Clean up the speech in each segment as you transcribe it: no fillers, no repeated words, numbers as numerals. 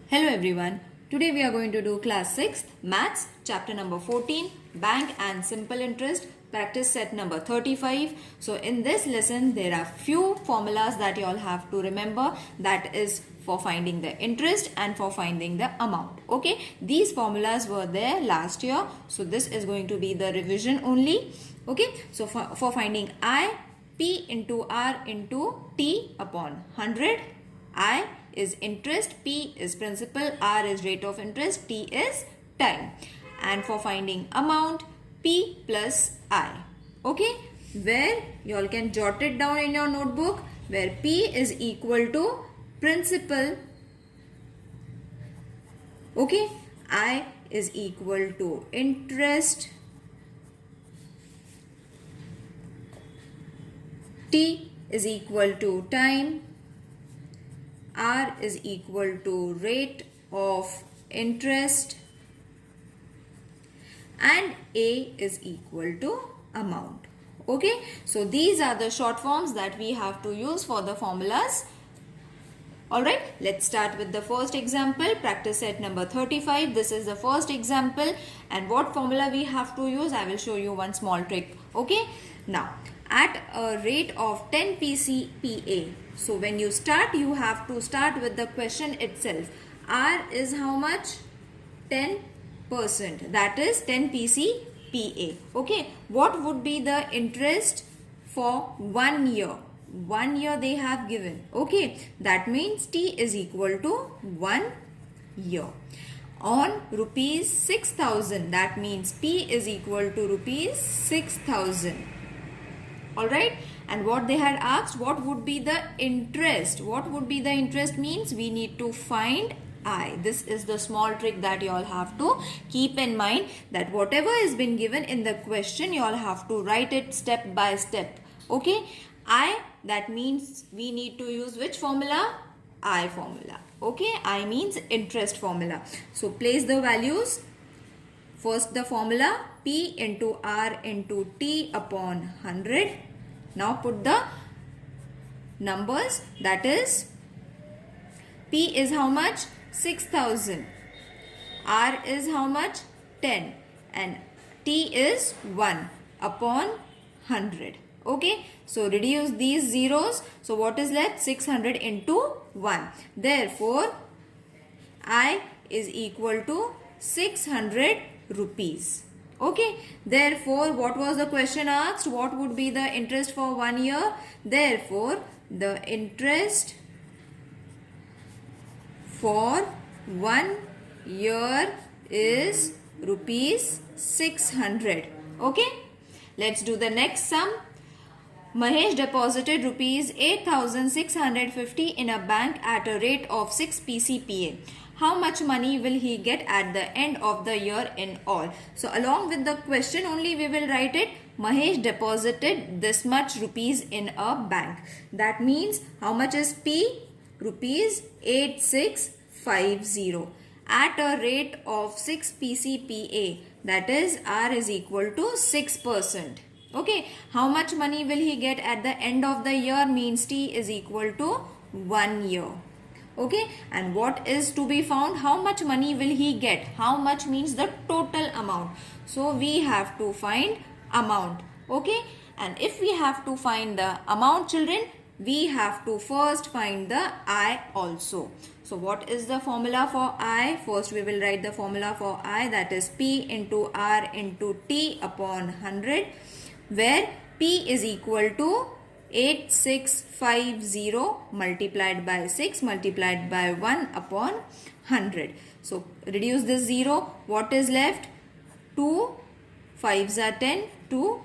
Hello everyone. Today we are going to do class 6th maths chapter number 14 bank and simple interest practice set number 35. So in this lesson there are few formulas that you all have to remember, that is for finding the interest and for finding the amount. Okay, these formulas were there last year, so this is going to be the revision only. Okay, so for finding I, P into R into T upon 100. I is interest, P is principal, R is rate of interest, T is time. And for finding amount, P plus I. Okay, where you all can jot it down in your notebook, where P is equal to principal. Okay, I is equal to interest, T is equal to time, R is equal to rate of interest, and A is equal to amount. Okay, so these are the short forms that we have to use for the formulas. Alright, let's start with the first example, practice set number 35. This is the first example, and what formula we have to use, I will show you one small trick. Okay, now at a rate of 10 PCPA. So when you start, you have to start with the question itself. R is how much? 10%. That is 10 PCPA. Okay. What would be the interest for 1 year? 1 year they have given. Okay. That means T is equal to 1 year. On rupees 6,000. That means P is equal to rupees 6,000. Alright, and what they had asked, what would be the interest? What would be the interest means we need to find I. This is the small trick that you all have to keep in mind, that whatever has been given in the question, you all have to write it step by step. Okay, I, that means we need to use which formula? I formula. Okay, I means interest formula. So place the values. First the formula P into R into T upon 100. Now put the numbers, that is P is how much? 6,000. R is how much? 10. And T is 1 upon 100. Okay, so reduce these zeros. So what is left? 600 into 1. Therefore, I is equal to 600 rupees. Okay, therefore what was the question asked? What would be the interest for 1 year? Therefore the interest for 1 year is rupees 600. Okay, let's do the next sum. Mahesh deposited rupees 8,650 in a bank at a rate of 6 PCPA. How much money will he get at the end of the year in all? So along with the question only we will write it. Mahesh deposited this much rupees in a bank. That means how much is P? Rupees 8650 at a rate of 6 PCPA. That is R is equal to 6%. Okay, how much money will he get at the end of the year means T is equal to 1 year. Okay, and what is to be found? How much money will he get? How much means the total amount. So we have to find amount. Okay, and if we have to find the amount, children, we have to first find the I also. So what is the formula for I? First we will write the formula for I, that is P into R into T upon 100, where P is equal to 8650 multiplied by 6 multiplied by 1 upon 100. So reduce this 0. What is left? 2 5s are 10, 2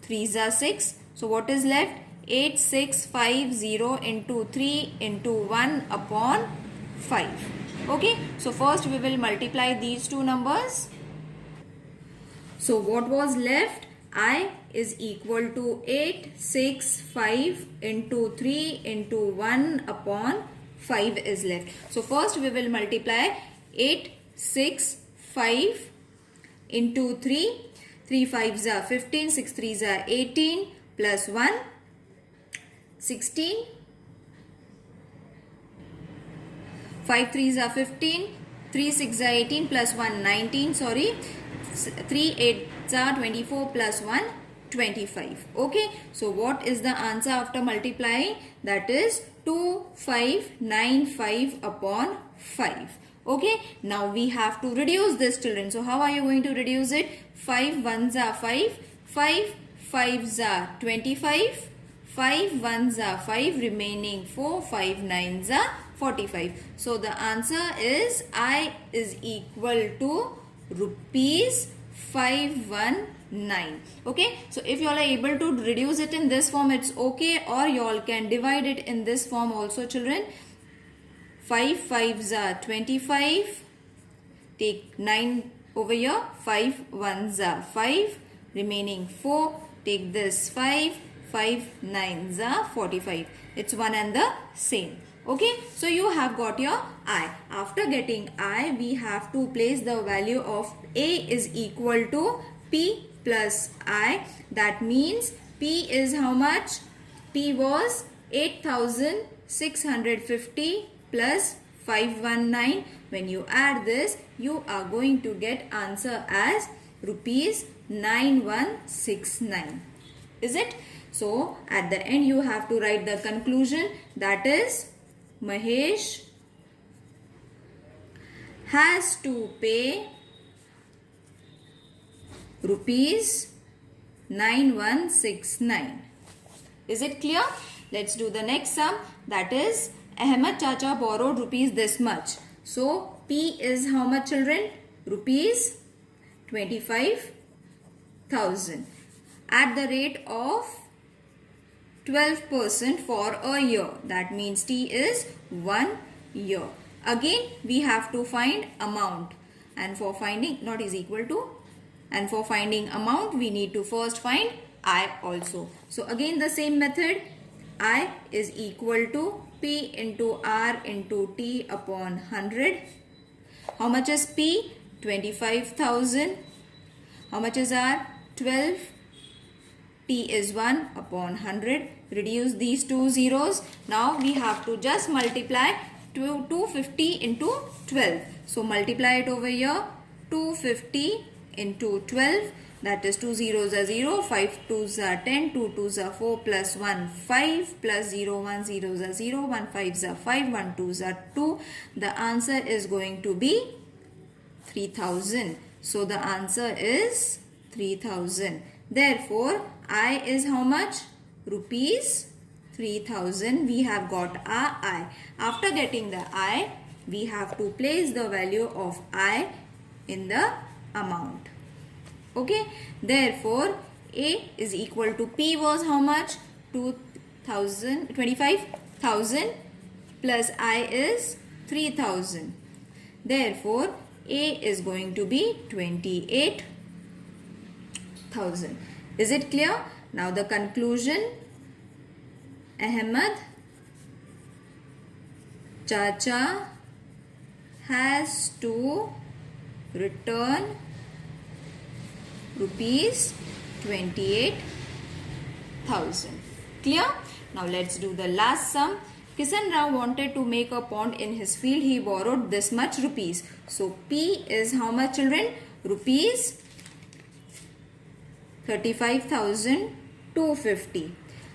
3s are 6. So what is left? 8650 into 3 into 1 upon 5. Okay, so first we will multiply these two numbers. So what was left? I is equal to 865 into 3 into 1 upon 5 is left. So first we will multiply 865 into 3. 3 5s are 15, 6 3s are 18 plus 1 16 5 3s are 15, 3 6s are 18 plus 1 19, sorry, 3 8s are 24 plus 1 25. Okay, so what is the answer after multiplying? That is 2595 upon 5. Okay, now we have to reduce this, children. So how are you going to reduce it? 5 1s are 5, 5 5s are 25, 5 1s are 5, remaining 4, 5 9s are 45. So the answer is I is equal to rupees 519. Okay, so if you all are able to reduce it in this form, it's okay, or you all can divide it in this form also, children. 5 5s are 25, take 9 over here, 5 1s are 5, remaining 4, take this 5, 5 9s are 45. It's one and the same. Okay, so you have got your I. After getting I, we have to place the value of A is equal to P plus I. That means P is how much? P was 8650 plus 519. When you add this, you are going to get answer as rupees 9169. Is it? So at the end you have to write the conclusion, that is Mahesh has to pay rupees 9169. Is it clear? Let's do the next sum, that is Ahmed Chacha borrowed rupees this much. So P is how much, children? Rupees 25,000 at the rate of 12% for a year. That means T is 1 year. Again we have to find amount, and for finding not is equal to, and for finding amount we need to first find I also. So again the same method, I is equal to P into R into T upon 100. How much is P? 25,000. How much is R? 12. T is 1 upon 100. Reduce these two zeros. Now we have to just multiply 250 into 12. So multiply it over here. 250 into 12. That is 2 zeros are 0, 5 2s are 10, 2 2s are 4 plus 1 5 plus 0 1 zeros are 0, 1 5s are 5, 1 2s are 2. The answer is going to be 3000. So the answer is 3000. Therefore, I is how much? Rupees 3000. We have got our I. After getting the I, we have to place the value of I in the amount. Okay. Therefore, A is equal to P was how much? 25,000 plus I is 3000. Therefore, A is going to be 28,000. Is it clear? Now the conclusion, Ahmed Chacha has to return rupees 28,000. Clear? Now let's do the last sum. Kisan Rao wanted to make a pond in his field. He borrowed this much rupees. So P is how much, children? Rupees 35,250.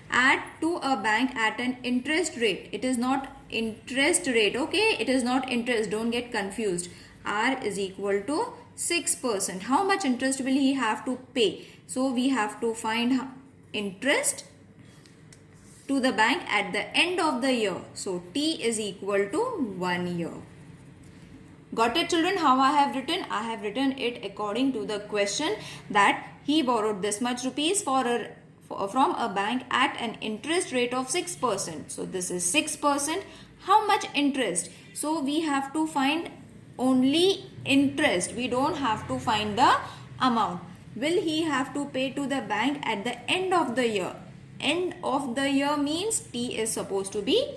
Add to a bank at an interest rate. It is not interest rate, okay? It is not interest. Don't get confused. R is equal to 6%. How much interest will he have to pay? So we have to find interest to the bank at the end of the year. So T is equal to 1 year. Got it, children? How I have written? I have written it according to the question, that he borrowed this much rupees from a bank at an interest rate of 6%. So this is 6%. How much interest? So we have to find only interest. We don't have to find the amount. Will he have to pay to the bank at the end of the year? End of the year means T is supposed to be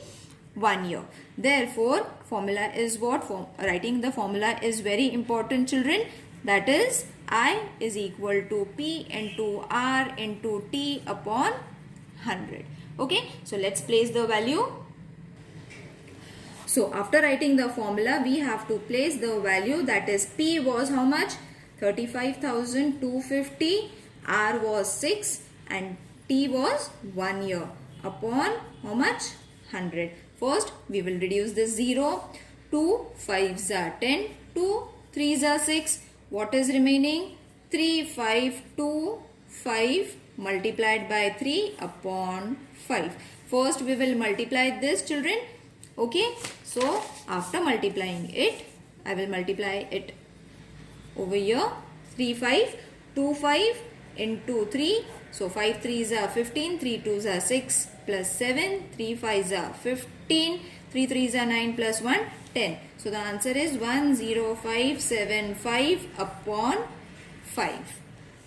1 year. Therefore, formula is what? Writing the formula is very important, children. That is I is equal to P into R into T upon 100. Okay, so let's place the value. So after writing the formula, we have to place the value, that is P was how much? 35,250, R was 6 and T was 1 year upon how much? 100. First we will reduce this 0. 2 5s are 10, 2 3s are 6. What is remaining? 3525 multiplied by 3 upon 5. First we will multiply this, children. Okay, so after multiplying it, I will multiply it over here. 3525 into 3. So 5 3s are 15, 3 2s are 6 plus 7, 3 5s are 15, 3 3s are 9 plus 1, 10. So the answer is 10575 upon 5.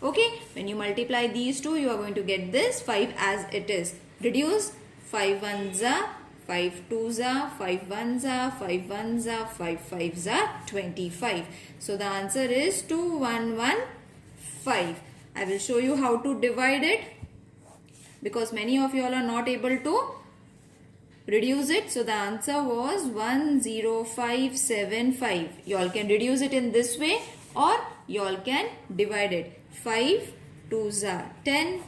Okay, when you multiply these two, you are going to get this 5 as it is. Reduce 5 1s are 5 2s are 5 1s are 5 1s are 5 5s are 25. So the answer is 2115. I will show you how to divide it because many of you all are not able to reduce it. So the answer was 10575. You all can reduce it in this way or you all can divide it. 5 2s are 10,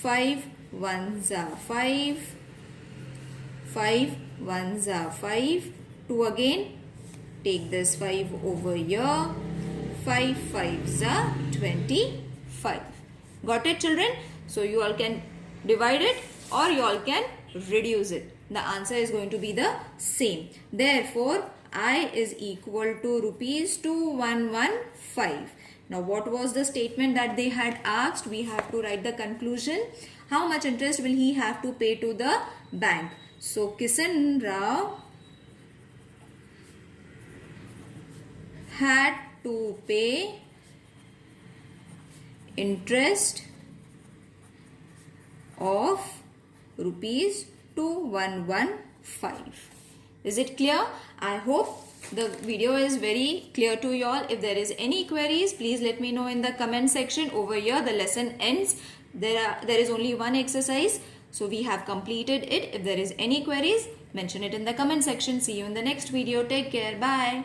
5 1s are 5, 5 1s are 5, 2 again, take this 5 over here, 5 5s are 25. Got it, children? So you all can divide it or you all can reduce it. The answer is going to be the same. Therefore, I is equal to rupees 2115. Now what was the statement that they had asked? We have to write the conclusion. How much interest will he have to pay to the bank? So Kisan Rao had to pay interest of rupees 2115. Is it clear? I hope the video is very clear to you all. If there is any queries, please let me know in the comment section. Over here the lesson ends. There is only one exercise, so we have completed it. If there is any queries, mention it in the comment section. See you in the next video. Take care. Bye.